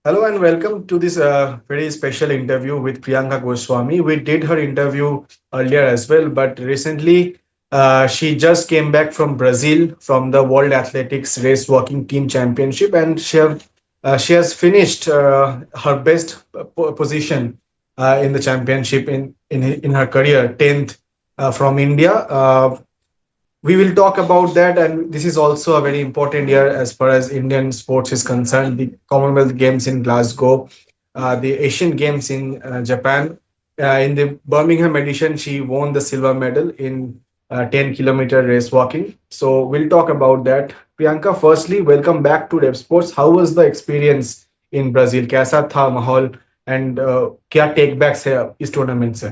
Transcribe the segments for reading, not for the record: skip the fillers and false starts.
Hello and welcome to this very special interview with Priyanka Goswami. We did her interview earlier as well, but recently she just came back from Brazil from the World Athletics Race Walking Team Championship, and she has finished her best position in the championship in her career, 10th from India. We will talk about that, and this is also a very important year as far as Indian sports is concerned. The Commonwealth Games in Glasgow, the Asian Games in Japan. In the Birmingham edition, she won the silver medal in 10-kilometer race walking. So we'll talk about that. Priyanka, firstly, welcome back to Rev Sports. How was the experience in Brazil? कैसा था माहौल and क्या take backs है इस tournament से?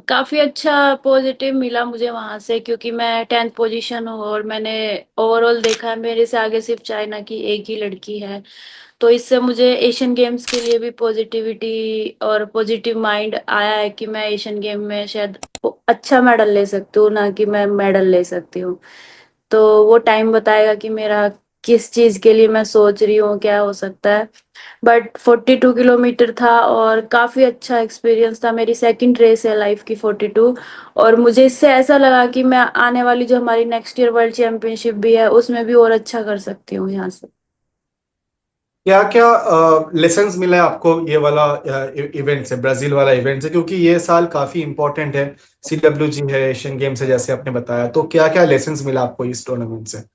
काफी अच्छा positive मिला मुझे वहां से, क्योंकि मैं 10th पोजीशन हूँ और मैंने ओवरऑल देखा है मेरे से आगे सिर्फ चाइना की एक ही लड़की है। तो इससे मुझे एशियन गेम्स के लिए भी पॉजिटिविटी और पॉजिटिव माइंड आया है कि मैं एशियन गेम में शायद अच्छा मेडल ले सकती हूँ, ना कि मैं मेडल ले सकती हूँ। तो वो टाइम बताएगा कि मेरा किस चीज के लिए मैं सोच रही हूँ, क्या हो सकता है। बट 42 किलोमीटर था और काफी अच्छा एक्सपीरियंस था। मेरी सेकंड रेस है लाइफ की 42। और मुझे इससे ऐसा लगा कि मैं आने वाली जो हमारी नेक्स्ट ईयर वर्ल्ड चैंपियनशिप भी है उसमें भी और अच्छा कर सकती हूँ यहाँ से। क्या क्या लेसन्स मिला है आपको ये वाला इवेंट से, ब्राजील वाला इवेंट से, क्योंकि ये साल काफी इंपॉर्टेंट है। CWG है, एशियन गेम्स है, जैसे आपने बताया, तो क्या क्या लेसन्स मिला आपको इस टूर्नामेंट से?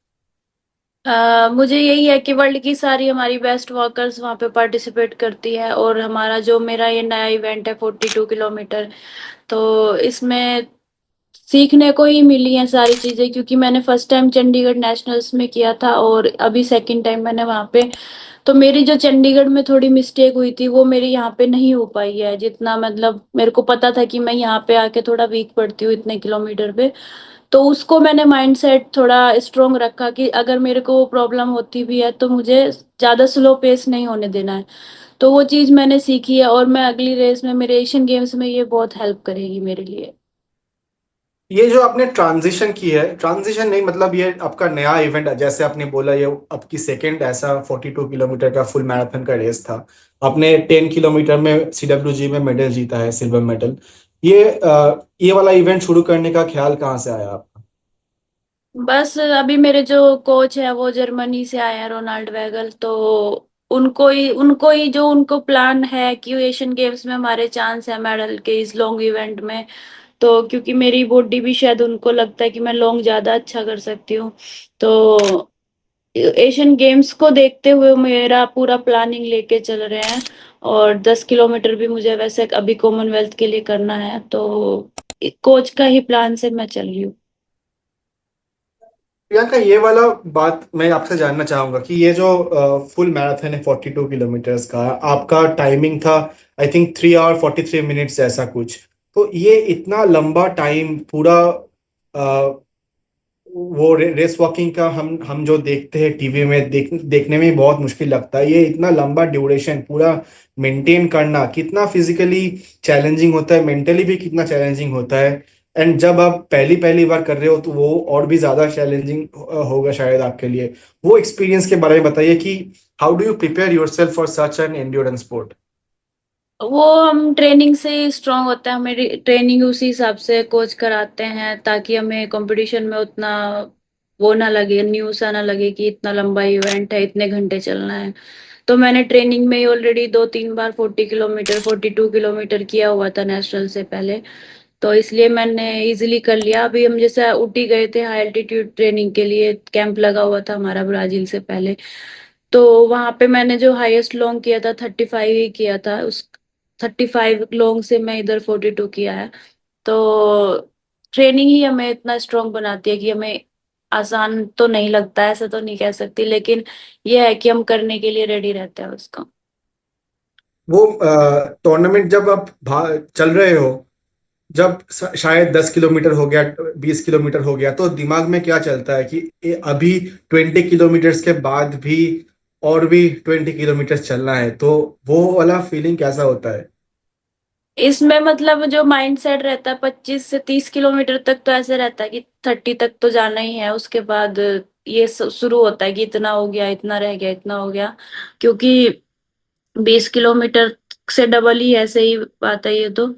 मुझे यही है कि वर्ल्ड की सारी हमारी बेस्ट वॉकर्स वहाँ पे पार्टिसिपेट करती है, और हमारा जो मेरा ये नया इवेंट है 42 किलोमीटर, तो इसमें सीखने को ही मिली है सारी चीजें, क्योंकि मैंने फर्स्ट टाइम चंडीगढ़ नेशनल्स में किया था और अभी सेकंड टाइम मैंने वहाँ पे। तो मेरी जो चंडीगढ़ में थोड़ी मिस्टेक हुई थी वो मेरी यहाँ पे नहीं हो पाई है, जितना मतलब मेरे को पता था कि मैं यहाँ पे आके थोड़ा वीक पड़ती हूँ इतने किलोमीटर पे। तो उसको मैंने माइंडसेट थोड़ा स्ट्रोंग रखा कि अगर मेरे को प्रॉब्लम होती भी है तो मुझे ज्यादा स्लो पेस नहीं होने देना है। तो वो चीज मैंने सीखी है, और मैं अगली रेस में मेरे एशियन गेम्स में ये बहुत हेल्प करेगी मेरे लिए। ये जो आपने ट्रांजिशन की है, ट्रांजिशन नहीं मतलब ये आपका नया इवेंट, जैसे आपने बोला ये आपकी सेकेंड ऐसा 42 किलोमीटर का फुल मैराथन का रेस था। आपने 10 किलोमीटर में CWG में मेडल जीता है, सिल्वर मेडल। ये वाला इवेंट शुरू करने का ख्याल कहाँ से आया आपका? बस अभी मेरे जो कोच है वो जर्मनी से आए हैं, रोनाल्ड वैगल। तो उनको ही जो उनको प्लान है कि एशियन गेम्स में हमारे चांस है मेडल के इस लॉन्ग इवेंट में। तो क्योंकि मेरी बॉडी भी शायद उनको लगता है कि मैं लॉन्ग ज्यादा अच्छा कर सकती हूँ। तो एशियन गेम्स को देखते हुए मेरा पूरा प्लानिंग लेके चल रहे हैं। और 10 किलोमीटर भी मुझे वैसे अभी कॉमनवेल्थ के लिए करना है, तो कोच का ही प्लान से मैं चल रही हूँ। प्रियंका, ये वाला बात मैं आपसे जानना चाहूंगा कि ये जो फुल मैराथन है 42 किलोमीटर्स का, आपका टाइमिंग था आई थिंक 3 आवर 43 मिनट्स ऐसा कुछ। तो ये इतना लंबा टाइम पूरा, वो रेस वॉकिंग का हम जो देखते हैं टीवी में, देखने में बहुत मुश्किल लगता है। ये इतना लंबा ड्यूरेशन पूरा मेंटेन करना कितना फिजिकली चैलेंजिंग होता है, मेंटली भी कितना चैलेंजिंग होता है। एंड जब आप पहली पहली बार कर रहे हो तो वो और भी ज्यादा चैलेंजिंग होगा शायद आपके लिए। वो एक्सपीरियंस के बारे में बताइए कि how do you prepare yourself for such an endurance sport? वो हम ट्रेनिंग से ही स्ट्रांग होता है, हमें ट्रेनिंग उसी हिसाब से कोच कराते हैं ताकि हमें कंपटीशन में उतना वो ना लगे, न्यू सा ना लगे कि इतना लंबा इवेंट है, इतने घंटे चलना है। तो मैंने ट्रेनिंग में ही ऑलरेडी 2-3 बार 40 किलोमीटर 42 किलोमीटर किया हुआ था नेशनल से पहले। तो इसलिए मैंने इजीली कर लिया। अभी हम जैसे ऊटी गए थे हाई एल्टीट्यूड ट्रेनिंग के लिए, कैंप लगा हुआ था हमारा ब्राजील से पहले। तो वहां पे मैंने जो हाईएस्ट लॉन्ग किया था 35 ही किया था। उस 35 लॉन्ग से मैं इधर 42 किया है। तो ट्रेनिंग ही हमें इतना स्ट्रांग बनाती है कि हमें आसान तो नहीं लगता है, ऐसा तो नहीं कह सकती, लेकिन यह है कि हम करने के लिए रेडी रहते हैं उसको। वो टूर्नामेंट जब आप चल रहे हो, जब शायद 10 किलोमीटर हो गया, 20 किलोमीटर हो गया, तो दिमाग में क्या चलता है कि अभी 20 किलोमीटर्स के बाद भी और भी 20 किलोमीटर चलना है, तो वो वाला फीलिंग कैसा होता है? इसमें मतलब जो माइंड सेट रहता है 25 से 30 किलोमीटर तक तो ऐसे रहता है कि 30 तक तो जाना ही है, उसके बाद ये शुरू होता है कि इतना हो गया, इतना रह गया, इतना हो गया, क्योंकि 20 किलोमीटर से डबल ही है, सही बात है ये तो।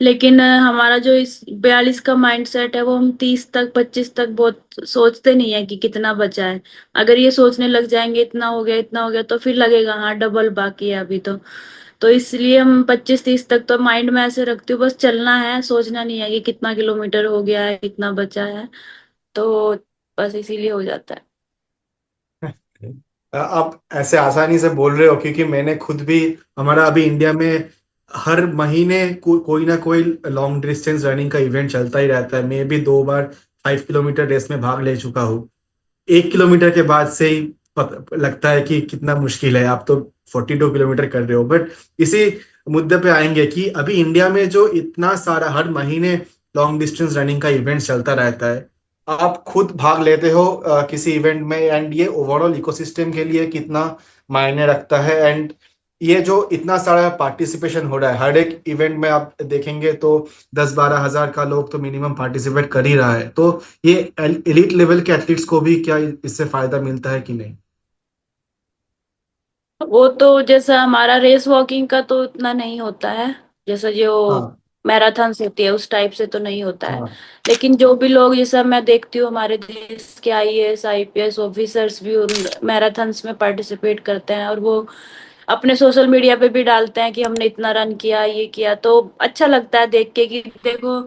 लेकिन हमारा जो इस 42 का माइंड सेट है, वो हम 30 तक 25 तक बहुत सोचते नहीं है कि कितना बचा है। अगर ये सोचने लग जाएंगे इतना हो गया, इतना हो गया, तो फिर लगेगा हाँ डबल बाकी है अभी तो इसलिए हम 25-30 तक तो माइंड में ऐसे रखती हूँ, बस चलना है, सोचना नहीं है कि कितना किलोमीटर हो गया है, कितना बचा है। तो बस इसीलिए हो जाता है। आप ऐसे आसानी से बोल रहे हो क्योंकि मैंने खुद भी, हमारा अभी इंडिया में हर महीने कोई ना कोई लॉन्ग डिस्टेंस रनिंग का इवेंट चलता ही रहता है। मैं भी 2 बार 5 किलोमीटर रेस में भाग ले चुका हूँ। 1 किलोमीटर के बाद से ही लगता है कि कितना मुश्किल है, आप तो 42 किलोमीटर कर रहे हो। बट इसी मुद्दे पे आएंगे कि अभी इंडिया में जो इतना सारा हर महीने लॉन्ग डिस्टेंस रनिंग का इवेंट चलता रहता है, आप खुद भाग लेते हो किसी इवेंट में, एंड ये ओवरऑल इकोसिस्टम के लिए कितना मायने रखता है। एंड ये जो इतना सारा पार्टिसिपेशन हो रहा है हर एक इवेंट में, आप देखेंगे तो 10-12 हजार का लोग तो मिनिमम पार्टिसिपेट कर ही रहा है। तो ये एलिट लेवल के एथलीट्स को भी क्या इससे फायदा मिलता है कि नहीं? वो तो जैसा हमारा रेस वॉकिंग का तो उतना नहीं होता है, जैसा जो हाँ, मैराथन्स होती है उस टाइप से तो नहीं होता है। हाँ। लेकिन जो भी लोग, जैसा मैं देखती हूँ हमारे देश के आईएएस आईपीएस ऑफिसर्स भी उन मैराथन्स में पार्टिसिपेट करते हैं, और वो अपने सोशल मीडिया पे भी डालते हैं कि हमने इतना रन किया, ये किया, तो अच्छा लगता है देख के कि देखो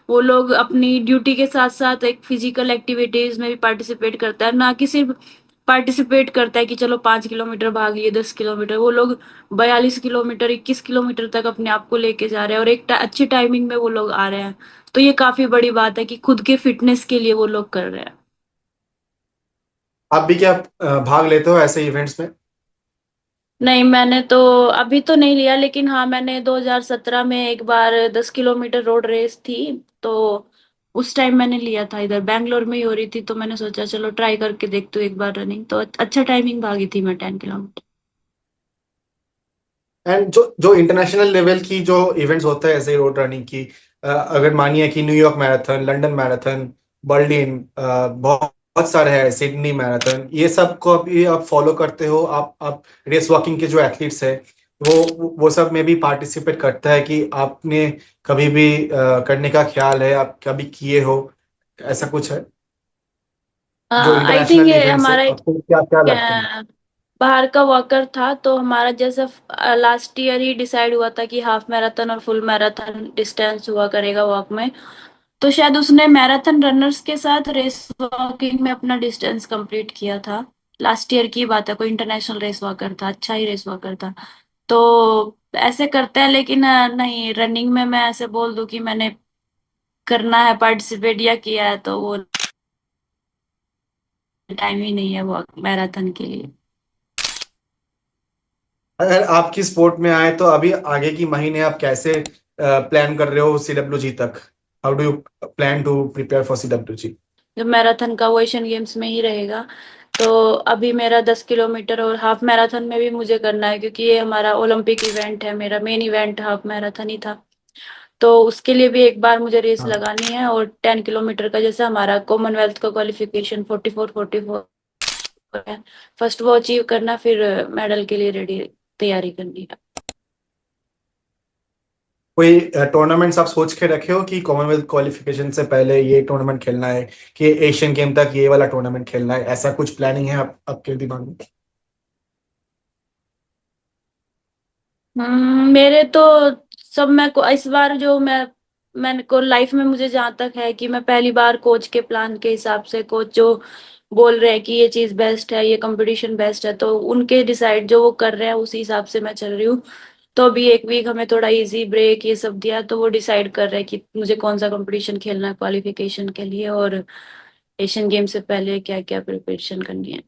वो लोग अपनी ड्यूटी के साथ साथ एक फिजिकल एक्टिविटीज में भी पार्टिसिपेट करता है, ना कि सिर्फ पार्टिसिपेट करता है कि चलो 5 किलोमीटर भाग लिए, 10 किलोमीटर। वो लोग 42 किलोमीटर, 21 किलोमीटर तक अपने आप को लेके जा रहे हैं, और एक अच्छी टाइमिंग में वो लोग आ रहे हैं। तो ये काफी बड़ी बात है कि खुद के फिटनेस के लिए वो लोग कर रहे हैं। आप भी क्या भाग लेते हो ऐसे इवेंट्स में? नहीं, मैंने तो अभी तो नहीं लिया, लेकिन हाँ मैंने 2017 में एक बार 10 किलोमीटर रोड रेस थी, तो उस टाइम मैंने लिया था। इधर बैंगलोर में ही हो रही थी, तो मैंने सोचा चलो ट्राई करके देखती हूँ एक बार रनिंग, तो अच्छा टाइमिंग भागी थी मैं 10 किलोमीटर। एंड जो जो इंटरनेशनल लेवल की जो इवेंट्स होते हैं ऐसे रोड रनिंग की, अगर मानिए कि New York marathon, London marathon, Berlin, बहुत बहुत सारे हैं, सिडनी मैराथन, ये सब को अभी आप फॉलो करते हो? आप रेस वॉकिंग के जो एथलीट्स हैं, वो सब में भी पार्टिसिपेट करता है कि आपने कभी भी करने का ख्याल है, आप कभी किए हो, ऐसा कुछ है? जो आई थिंक इंटरनेशनल ये इवेंट्स है, हमारा आपको क्या क्या लगता है? अ, बाहर का वॉकर था, तो हमारा जैसा लास्ट ईयर ही डिसाइड हुआ था कि हाफ मैराथन और फुल मैराथन डिस्टेंस हुआ करेगा वॉक में। तो शायद उसने मैराथन रनर्स के साथ रेस वॉकिंग में अपना डिस्टेंस कंप्लीट किया था। लास्ट ईयर की बात है, कोई इंटरनेशनल रेस वॉकर था, अच्छा ही रेस वॉकर था। तो ऐसे करते हैं, लेकिन नहीं, रनिंग में मैं ऐसे बोल दूं कि मैंने करना है पार्टिसिपेट या किया है, तो वो टाइम ही नहीं है वो मैराथन के लिए। अगर आपकी स्पोर्ट में आए तो अभी आगे की महीने आप कैसे प्लान कर रहे हो CWG तक? How do you plan to prepare for CWG? जो मैराथन का वो एशियन गेम्स में ही रहेगा। तो अभी मेरा 10 किलोमीटर और हाफ मैराथन में भी मुझे करना है, क्योंकि ये हमारा ओलंपिक इवेंट है, मेरा मेन इवेंट हाफ मैराथन ही था। तो उसके लिए भी एक बार मुझे रेस हाँ। लगानी है, और 10 किलोमीटर का जैसा हमारा कॉमनवेल्थ का क्वालिफिकेशन 44-44 है, फर्स्ट वो अचीव करना, फिर मेडल के लिए रेडी तैयारी करनी है। कोई टूर्नामेंट्स आप सोच के रखे हो कि कॉमनवेल्थ क्वालिफिकेशन से पहले ये टूर्नामेंट खेलना है, कि एशियन गेम तक ये वाला टूर्नामेंट खेलना है, ऐसा कुछ प्लानिंग है आपके दिमाग में? मेरे तो सब, मैं को इस बार जो मैंने को लाइफ में मुझे जहाँ तक है कि मैं पहली बार कोच के प्लान के हिसाब से, कोच जो बोल रहे हैं कि ये चीज बेस्ट है, ये कंपटीशन बेस्ट है, तो उनके डिसाइड जो वो कर रहे हैं उसी हिसाब से मैं चल रही हूँ। तो अभी एक वीक हमें थोड़ा इजी ब्रेक ये सब दिया, तो वो डिसाइड कर रहे हैं कि मुझे कौन सा कंपटीशन खेलना है क्वालिफिकेशन के लिए, और एशियन गेम से पहले क्या क्या प्रिपरेशन करनी है।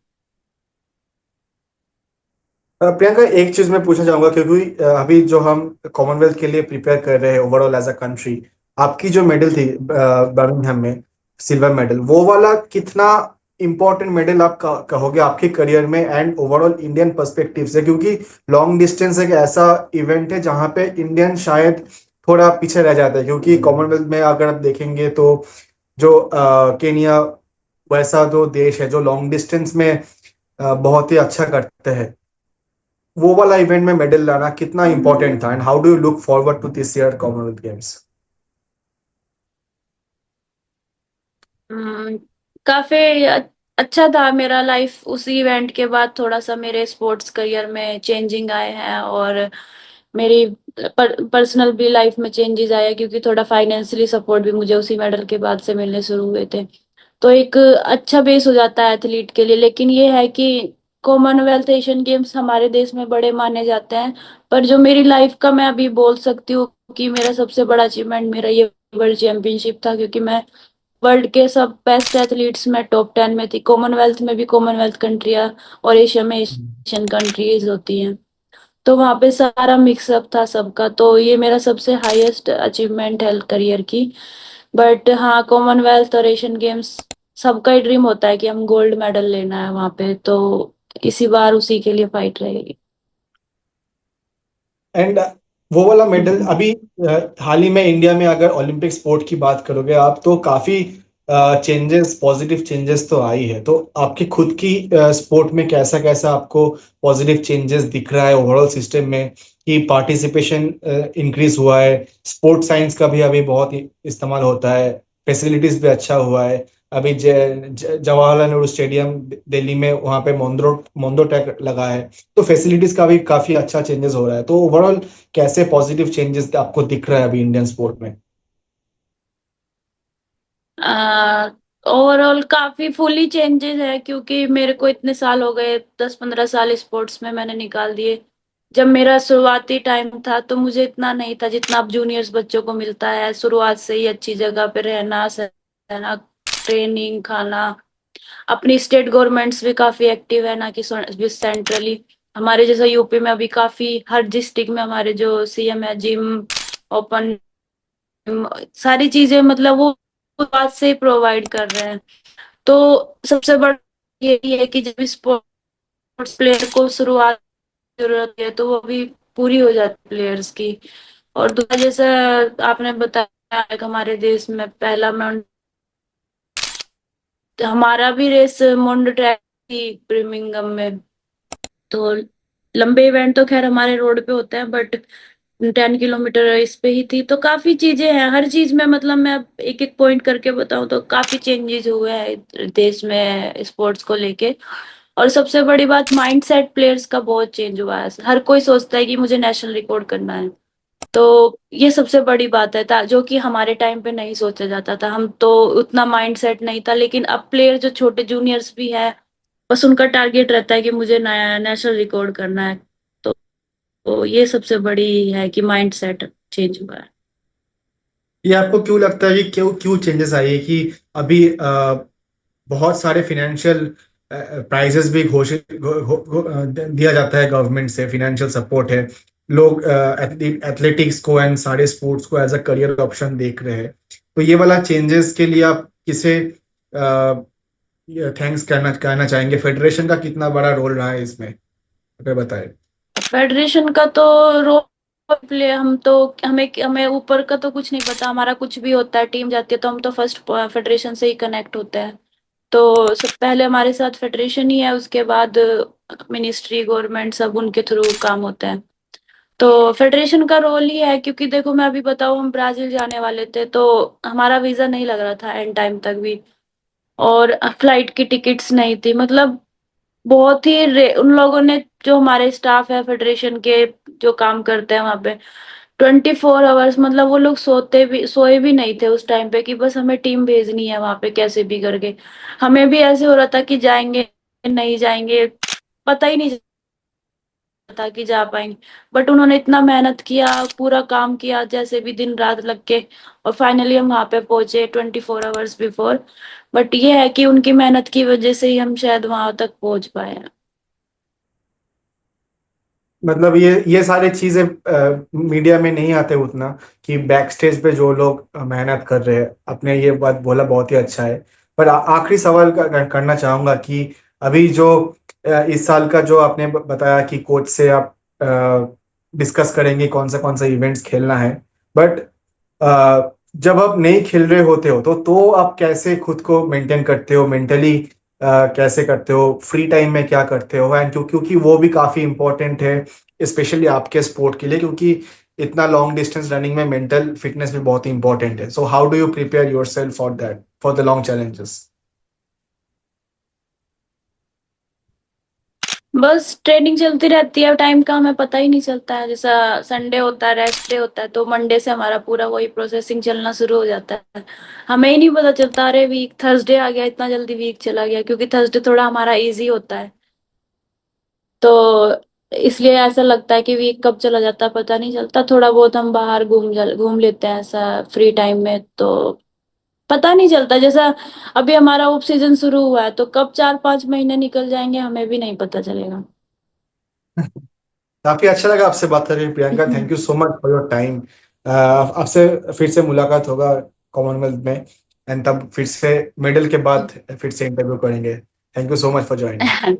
प्रियंका, एक चीज मैं पूछना चाहूंगा क्योंकि अभी जो हम कॉमनवेल्थ के लिए प्रिपेयर कर रहे हैं ओवरऑल एज अ कंट्री, आपकी जो मेडल थी बर्मिंघम में, सिल्वर मेडल, वो वाला कितना इंपॉर्टेंट मेडल आप कहोगे आपके करियर में एंड ओवरऑल इंडियन पर्सपेक्टिव से? क्योंकि लॉन्ग डिस्टेंस एक ऐसा इवेंट है जहां पे इंडियन शायद थोड़ा पीछे रह जाता है, क्योंकि कॉमनवेल्थ में अगर आप देखेंगे तो जो केनिया वैसा जो देश है जो लॉन्ग डिस्टेंस में बहुत ही अच्छा करते हैं, वो वाला इवेंट में मेडल लाना कितना इंपॉर्टेंट था, and how do you look forward to this year Commonwealth Games? Hmm, काफी अच्छा था मेरा लाइफ। उसी इवेंट के बाद थोड़ा सा मेरे स्पोर्ट्स करियर में चेंजिंग आए हैं, और मेरी पर्सनल भी लाइफ में चेंजेस आए हैं, क्योंकि थोड़ा फाइनेंशियली सपोर्ट भी मुझे उसी मेडल के बाद से मिलने शुरू हुए थे। तो एक अच्छा बेस हो जाता है एथलीट के लिए। लेकिन ये है कि कॉमनवेल्थ एशियन गेम्स हमारे देश में बड़े माने जाते हैं, पर जो मेरी लाइफ का मैं अभी बोल सकती हूँ कि मेरा सबसे बड़ा अचीवमेंट मेरा ये वर्ल्ड चैंपियनशिप था, क्योंकि मैं वर्ल्ड के सब बेस्ट एथलीट्स में टॉप 10 में थी। कॉमनवेल्थ में भी कॉमनवेल्थ कंट्रियां और एशिया में एशियन कंट्रीज होती हैं, तो वहां पे सारा मिक्सअप था सबका। तो ये मेरा सबसे हाईएस्ट अचीवमेंट है करियर की। बट हाँ, कॉमनवेल्थ और एशियन गेम्स सबका ही ड्रीम होता है कि हम गोल्ड मेडल लेना है वहां पे, तो इसी बार उसी के लिए फाइट रहेगी। एंड वो वाला मेडल अभी हाल ही में इंडिया में अगर ओलंपिक स्पोर्ट की बात करोगे आप, तो काफी चेंजेस, पॉजिटिव चेंजेस तो आई है। तो आपकी खुद की स्पोर्ट में कैसा कैसा आपको पॉजिटिव चेंजेस दिख रहा है ओवरऑल सिस्टम में, कि पार्टिसिपेशन इंक्रीज हुआ है, स्पोर्ट साइंस का भी अभी बहुत इस्तेमाल होता है, फैसिलिटीज भी अच्छा हुआ है। अभी जवाहरलाल नेहरू स्टेडियम दिल्ली में, वहां पे मोंदो टेक लगा है, तो फैसिलिटीज का भी काफी अच्छा चेंजेस हो रहा है। तो ओवरऑल कैसे पॉजिटिव चेंजेस आपको दिख रहा है अभी इंडियन स्पोर्ट में? ओवरऑल काफी फुली चेंजेस है, क्योंकि मेरे को इतने साल हो गए, 10-15 साल स्पोर्ट्स में मैंने निकाल दिए। जब मेरा शुरुआती टाइम था तो मुझे इतना नहीं था जितना अब जूनियर्स बच्चों को मिलता है। शुरुआत से ही अच्छी जगह पे रहना सहना, ट्रेनिंग, खाना। अपनी स्टेट गवर्नमेंट्स भी काफी एक्टिव है ना, कि सेंट्रली हमारे जैसा यूपी में अभी काफी हर डिस्ट्रिक्ट में हमारे जो सीएम है, जिम, ओपन, सारी चीजें मतलब वो बात से प्रोवाइड कर रहे हैं। तो सबसे बड़ा यही है कि जब स्पोर्ट्स प्लेयर को शुरुआत जरूरत है तो वो भी पूरी हो जाती है प्लेयर्स की। और दूसरा, जैसा आपने बताया कि हमारे देश में पहला माउंट, हमारा भी रेस माउंट ट्रैक थी birmingham में। तो लंबे इवेंट तो खैर हमारे रोड पे होते हैं, बट 10 किलोमीटर इस पे ही थी। तो काफी चीजें हैं हर चीज में, मतलब मैं अब एक एक पॉइंट करके बताऊं तो काफी चेंजेस हुए हैं देश में स्पोर्ट्स को लेके। और सबसे बड़ी बात, माइंडसेट प्लेयर्स का बहुत चेंज हुआ है। हर कोई सोचता है कि मुझे नेशनल रिकॉर्ड करना है। तो ये सबसे बड़ी बात है, जो कि हमारे टाइम पे नहीं सोचा जाता था। हम तो उतना माइंडसेट नहीं था, लेकिन अब प्लेयर जो छोटे जूनियर्स भी है, बस उनका टारगेट रहता है कि मुझे नया नेशनल रिकॉर्ड करना है। तो, तो ये सबसे बड़ी है कि माइंड सेट चेंज हुआ है। ये आपको क्यों लगता है कि क्यों क्यों चेंजेस आई है, कि अभी बहुत सारे फिनेंशियल प्राइजेस भी घोषित दिया जाता है गवर्नमेंट से, फाइनेंशियल सपोर्ट है, लोग एथलेटिक्स को एंड सारे स्पोर्ट्स को एज अ करियर ऑप्शन देख रहे हैं। तो ये वाला चेंजेस के लिए आप किसे थैंक्स कहना कहना चाहेंगे? फेडरेशन का कितना बड़ा रोल रहा है इसमें, अगर बताएं। फेडरेशन का तो रोल प्ले, हम तो, हमें हमें ऊपर का तो कुछ नहीं पता। हमारा कुछ भी होता है, टीम जाती है, तो हम तो फर्स्ट फेडरेशन से ही कनेक्ट होते हैं। तो सब पहले हमारे साथ फेडरेशन ही है, उसके बाद मिनिस्ट्री, गवर्नमेंट, सब उनके थ्रू काम होते हैं। तो फेडरेशन का रोल ही है, क्योंकि देखो मैं अभी बताऊं, हम ब्राजील जाने वाले थे तो हमारा वीजा नहीं लग रहा था एंड टाइम तक भी, और फ्लाइट की टिकट्स नहीं थी। मतलब बहुत ही उन लोगों ने, जो हमारे स्टाफ है फेडरेशन के, जो काम करते हैं वहां पे, 24 आवर्स, मतलब वो लोग सोए भी नहीं थे उस टाइम पे, कि बस हमें टीम भेजनी है वहां पे कैसे भी करके। हमें भी ऐसे हो रहा था कि जाएंगे नहीं जाएंगे, पता ही नहीं था कि जा पाएंगे। बट उन्होंने इतना मेहनत किया, पूरा काम किया, जैसे भी दिन रात लग के, और फाइनली हम वहां पे पहुंचे 24 आवर्स बिफोर। बट ये है कि उनकी मेहनत की वजह से ही हम शायद वहां तक पहुंच पाए हैं। मतलब ये सारी चीजें मीडिया में नहीं आते उतना, कि बैक स्टेज पे जो लोग मेहनत कर रहे हैं। आपने ये बात बोला, बहुत ही अच्छा है। पर आखिरी सवाल करना चाहूंगा कि अभी जो इस साल का जो आपने बताया कि कोच से आप डिस्कस करेंगे कौन सा इवेंट्स खेलना है, बट जब आप नहीं खेल रहे होते हो तो आप कैसे खुद को मेंटेन करते हो मेंटली, कैसे करते हो, फ्री टाइम में क्या करते हो? एंड क्योंकि वो भी काफी इंपॉर्टेंट है स्पेशली आपके स्पोर्ट के लिए, क्योंकि इतना लॉन्ग डिस्टेंस रनिंग में मेंटल फिटनेस भी बहुत इंपॉर्टेंट है। So how do you prepare yourself for that, for the long challenges? बस ट्रेनिंग चलती रहती है, टाइम का हमें पता ही नहीं चलता है। जैसा संडे होता है, रेस्ट डे होता है, तो मंडे से हमारा पूरा वही प्रोसेसिंग चलना शुरू हो जाता है। हमें ही नहीं पता चलता, अरे वीक थर्सडे आ गया, इतना जल्दी वीक चला गया, क्योंकि थर्सडे थोड़ा हमारा इजी होता है। तो इसलिए ऐसा लगता है कि वीक कब चला जाता है पता नहीं चलता। थोड़ा बहुत हम बाहर घूम लेते हैं ऐसा फ्री टाइम में, तो पता नहीं चलता। जैसा अभी हमारा ऑफ सीजन शुरू हुआ है, तो कब 4-5 महीने निकल जाएंगे हमें भी नहीं पता चलेगा। काफी अच्छा लगा आपसे बात करके Priyanka, thank you so much for your time. आपसे फिर से मुलाकात होगा कॉमनवेल्थ में, एंड तब फिर से मेडल के बाद फिर से इंटरव्यू करेंगे। Thank you so much for joining.